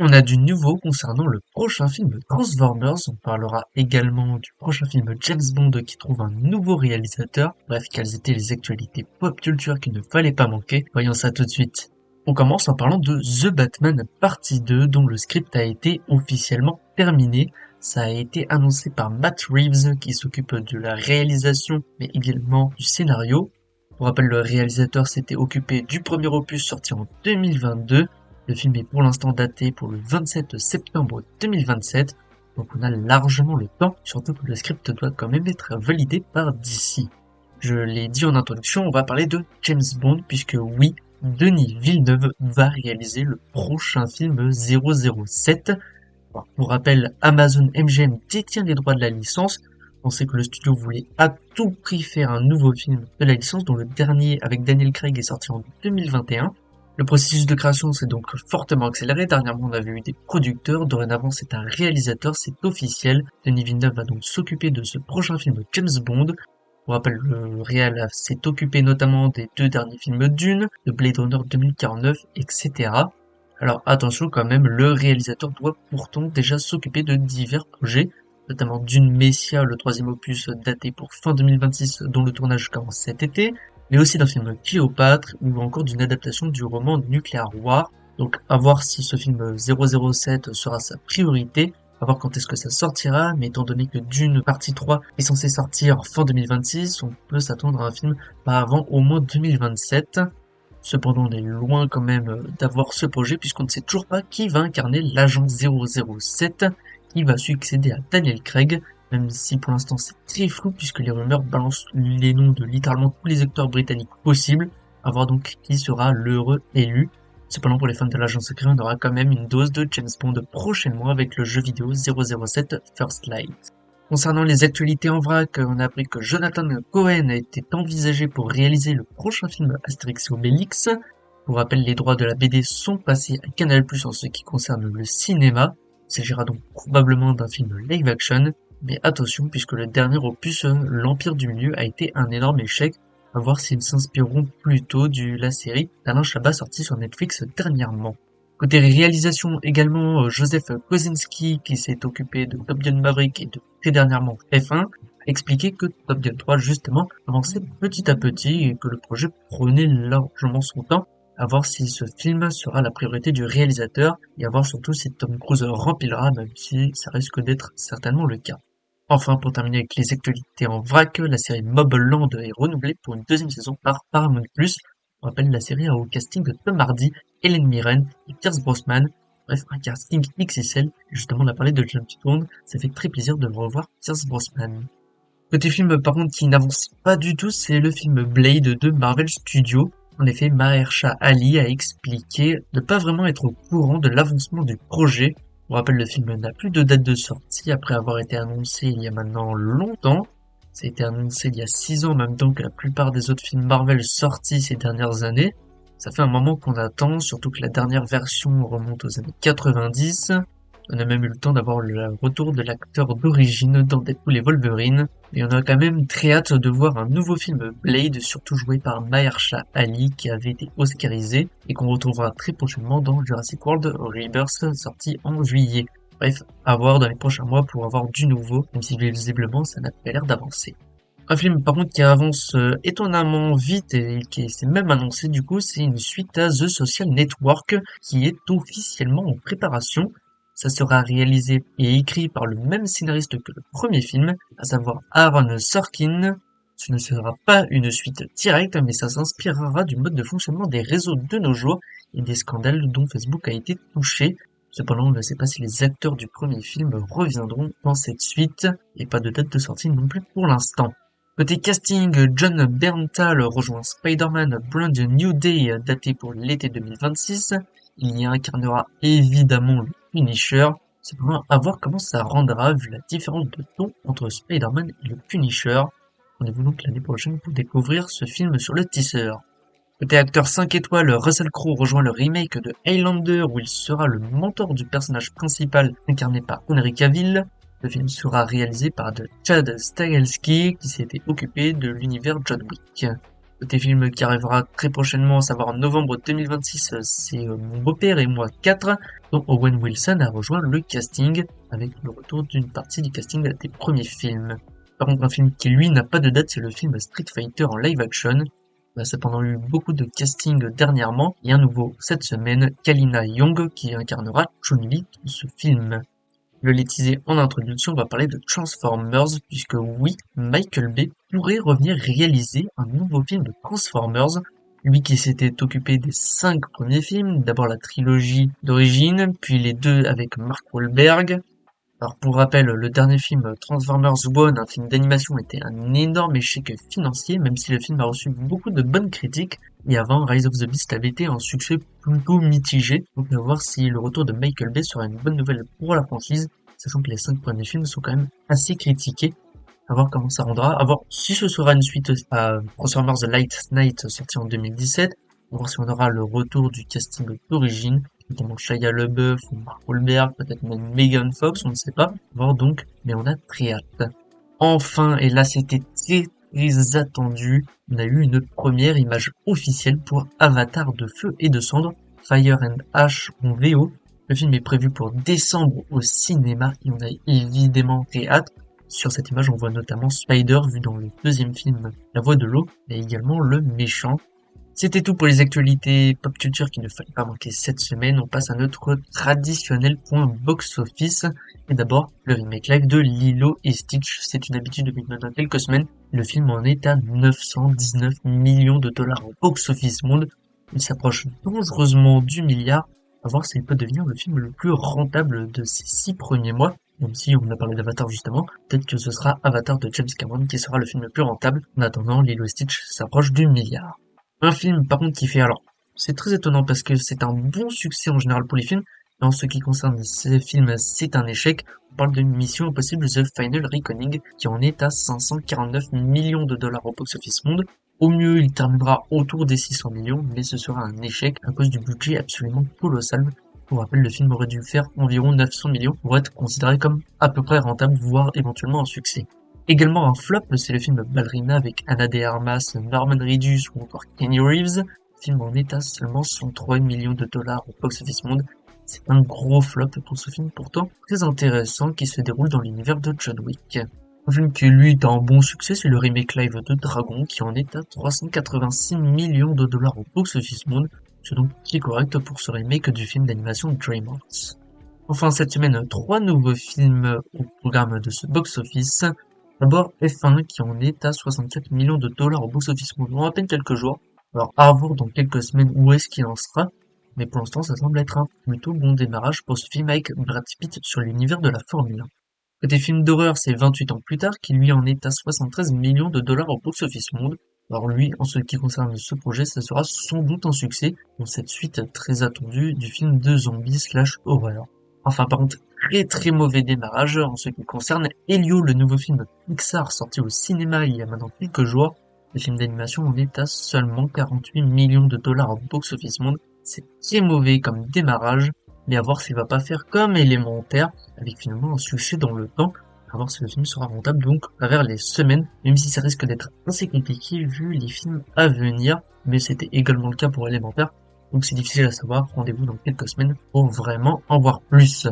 On a du nouveau concernant le prochain film Transformers. On parlera également du prochain film James Bond qui trouve un nouveau réalisateur. Bref, quelles étaient les actualités pop culture qu'il ne fallait pas manquer. Voyons ça tout de suite. On commence en parlant de The Batman partie 2 dont le script a été officiellement terminé. Ça a été annoncé par Matt Reeves qui s'occupe de la réalisation mais également du scénario. Pour rappel, le réalisateur s'était occupé du premier opus sorti en 2022. Le film est pour l'instant daté pour le 27 septembre 2027, donc on a largement le temps, surtout que le script doit quand même être validé par DC. Je l'ai dit en introduction, on va parler de James Bond, puisque oui, Denis Villeneuve va réaliser le prochain film 007. Alors, pour rappel, Amazon MGM détient les droits de la licence. On sait que le studio voulait à tout prix faire un nouveau film de la licence, dont le dernier avec Daniel Craig est sorti en 2021. Le processus de création s'est donc fortement accéléré. Dernièrement, on avait eu des producteurs. Dorénavant, c'est un réalisateur, c'est officiel. Denis Villeneuve va donc s'occuper de ce prochain film James Bond. Pour rappel, le réal s'est occupé notamment des 2 derniers films Dune, de Blade Runner 2049, etc. Alors attention quand même, le réalisateur doit pourtant déjà s'occuper de divers projets, notamment Dune Messia, le 3e opus daté pour fin 2026, dont le tournage commence cet été, mais aussi d'un film Cléopâtre, ou encore d'une adaptation du roman Nuclear War. Donc à voir si ce film 007 sera sa priorité, à voir quand est-ce que ça sortira, mais étant donné que Dune partie 3 est censé sortir fin 2026, on peut s'attendre à un film pas avant au moins 2027. Cependant, on est loin quand même d'avoir ce projet, puisqu'on ne sait toujours pas qui va incarner l'agent 007, qui va succéder à Daniel Craig, même si pour l'instant c'est très flou puisque les rumeurs balancent les noms de littéralement tous les acteurs britanniques possibles, à voir donc qui sera l'heureux élu. Cependant, pour les fans de l'agent secret, on aura quand même une dose de James Bond prochainement avec le jeu vidéo 007 First Light. Concernant les actualités en vrac, on a appris que Jonathan Cohen a été envisagé pour réaliser le prochain film Astérix et Obélix. Pour rappel, les droits de la BD sont passés à Canal+ en ce qui concerne le cinéma. Il s'agira donc probablement d'un film live action. Mais attention, puisque le dernier opus, l'Empire du Milieu, a été un énorme échec. À voir s'ils s'inspireront plutôt de la série d'Alain Chabat sortie sur Netflix dernièrement. Côté réalisation également, Joseph Kosinski, qui s'est occupé de Top Gun Maverick et de très dernièrement F1, a expliqué que Top Gun 3 justement avançait petit à petit et que le projet prenait largement son temps. À voir si ce film sera la priorité du réalisateur et à voir surtout si Tom Cruise remplira, même si ça risque d'être certainement le cas. Enfin, pour terminer avec les actualités en vrac, la série Mobland est renouvelée pour une 2e saison par Paramount+. On rappelle, la série a au casting de Tom Hardy, Helen Mirren et Pierce Brosnan. Bref, un casting XXL. Justement, on a parlé de James Bond, ça fait très plaisir de le revoir Pierce Brosnan. Côté film, par contre, qui n'avance pas du tout, c'est le film Blade de Marvel Studios. En effet, Mahershala Ali a expliqué ne pas vraiment être au courant de l'avancement du projet. On rappelle, le film n'a plus de date de sortie après avoir été annoncé il y a maintenant longtemps. Ça a été annoncé il y a 6 ans, en même temps que la plupart des autres films Marvel sortis ces dernières années. Ça fait un moment qu'on attend, surtout que la dernière version remonte aux années 90. On a même eu le temps d'avoir le retour de l'acteur d'origine dans Deadpool et Wolverine. Et on a quand même très hâte de voir un nouveau film Blade, surtout joué par Mahershala Ali, qui avait été oscarisé, et qu'on retrouvera très prochainement dans Jurassic World Rebirth, sorti en juillet. Bref, à voir dans les prochains mois pour avoir du nouveau, même si visiblement ça n'a pas l'air d'avancer. Un film par contre qui avance étonnamment vite et qui s'est même annoncé du coup, c'est une suite à The Social Network qui est officiellement en préparation. Ça sera réalisé et écrit par le même scénariste que le premier film, à savoir Aaron Sorkin. Ce ne sera pas une suite directe, mais ça s'inspirera du mode de fonctionnement des réseaux de nos jours et des scandales dont Facebook a été touché. Cependant, on ne sait pas si les acteurs du premier film reviendront dans cette suite, et pas de date de sortie non plus pour l'instant. Côté casting, John Bernthal rejoint Spider-Man Brand New Day daté pour l'été 2026. Il y incarnera évidemment le Punisher. Cependant, à voir comment ça rendra vu la différence de ton entre Spider-Man et le Punisher. Rendez-vous donc l'année prochaine pour découvrir ce film sur le teaser. Côté acteur 5 étoiles, Russell Crowe rejoint le remake de Highlander où il sera le mentor du personnage principal incarné par Henry Cavill. Le film sera réalisé par Chad Stahelski qui s'était occupé de l'univers John Wick. Côté film qui arrivera très prochainement, à savoir en novembre 2026, c'est Mon beau-père et moi 4, dont Owen Wilson a rejoint le casting, avec le retour d'une partie du casting des premiers films. Par contre, un film qui lui n'a pas de date, c'est le film Street Fighter en live action. On a cependant eu beaucoup de casting dernièrement, et un nouveau cette semaine, Kalina Young, qui incarnera Chun-Li dans ce film. Je l'ai teasé en introduction, on va parler de Transformers, puisque oui, Michael Bay pourrait revenir réaliser un nouveau film de Transformers, lui qui s'était occupé des 5 premiers films, d'abord la trilogie d'origine, puis les 2 avec Mark Wahlberg. Alors pour rappel, le dernier film Transformers One, un film d'animation, était un énorme échec financier, même si le film a reçu beaucoup de bonnes critiques, et avant, Rise of the Beast avait été un succès plutôt mitigé, donc on va voir si le retour de Michael Bay sera une bonne nouvelle pour la franchise, sachant que les 5 premiers films sont quand même assez critiqués, à voir comment ça rendra, à voir si ce sera une suite à Transformers The Last Night sorti en 2017, à voir si on aura le retour du casting d'origine, notamment Shia LaBeouf ou Mark Wahlberg, peut-être même Megan Fox, on ne sait pas, à voir donc, mais on a très hâte. Enfin, et là c'était très attendu, on a eu une première image officielle pour Avatar de Feu et de Cendre, Fire and Ash en VO. Le film est prévu pour décembre au cinéma et on a évidemment très hâte. Sur cette image, on voit notamment Spider vu dans le deuxième film La Voix de l'eau, et également le méchant. C'était tout pour les actualités pop culture qu'il ne fallait pas manquer cette semaine. On passe à notre traditionnel point box-office. Et d'abord, le remake live de Lilo et Stitch. C'est une habitude depuis maintenant quelques semaines. Le film en est à 919 millions de dollars au box-office monde. Il s'approche dangereusement du milliard. À voir s'il peut devenir le film le plus rentable de ces 6 premiers mois. Même si on a parlé d'Avatar justement, peut-être que ce sera Avatar de James Cameron qui sera le film le plus rentable. En attendant, Lilo et Stitch s'approche du milliard. Un film, par contre, qui fait, alors, c'est très étonnant parce que c'est un bon succès en général pour les films, mais en ce qui concerne ces films, c'est un échec. On parle de Mission Impossible The Final Reckoning, qui en est à 549 millions de dollars au box-office monde. Au mieux, il terminera autour des 600 millions, mais ce sera un échec à cause du budget absolument colossal. Pour rappel, le film aurait dû faire environ 900 millions pour être considéré comme à peu près rentable, voire éventuellement un succès. Également un flop, c'est le film Ballerina avec Ana de Armas, Norman Reedus ou encore Kenny Reeves. Le film en est à seulement 103 millions de dollars au box-office monde. C'est un gros flop pour ce film pourtant très intéressant qui se déroule dans l'univers de John Wick. Un film qui lui est un bon succès, c'est le remake live de Dragon qui en est à 386 millions de dollars au box-office monde. C'est donc très correct pour ce remake du film d'animation DreamWorks. Enfin cette semaine, 3 nouveaux films au programme de ce box-office. D'abord F1 qui en est à 64 millions de dollars au box-office mondial en à peine quelques jours. Alors à voir dans quelques semaines où est-ce qu'il en sera, mais pour l'instant ça semble être un plutôt bon démarrage pour ce film avec Brad Pitt sur l'univers de la Formule 1. Côté film d'horreur, c'est 28 ans plus tard qui lui en est à 73 millions de dollars au box-office monde. Alors lui, en ce qui concerne ce projet, ça sera sans doute un succès dans cette suite très attendue du film de zombies slash horreur. Enfin par contre, très mauvais démarrage en ce qui concerne Elio, le nouveau film de Pixar sorti au cinéma il y a maintenant quelques jours. Le film d'animation en est à seulement 48 millions de dollars au box-office monde. C'est très mauvais comme démarrage, mais à voir s'il va pas faire comme Élémentaire, avec finalement un succès dans le temps, à voir si le film sera rentable donc à travers les semaines, même si ça risque d'être assez compliqué vu les films à venir, mais c'était également le cas pour Élémentaire. Donc c'est difficile à savoir, rendez-vous dans quelques semaines pour vraiment en voir plus.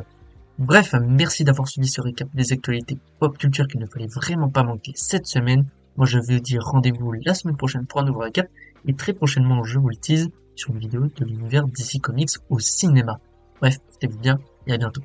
Bref, merci d'avoir suivi ce récap des actualités pop culture qu'il ne fallait vraiment pas manquer cette semaine. Moi je veux dire rendez-vous la semaine prochaine pour un nouveau récap, et très prochainement je vous le tease sur une vidéo de l'univers DC Comics au cinéma. Bref, portez-vous bien et à bientôt.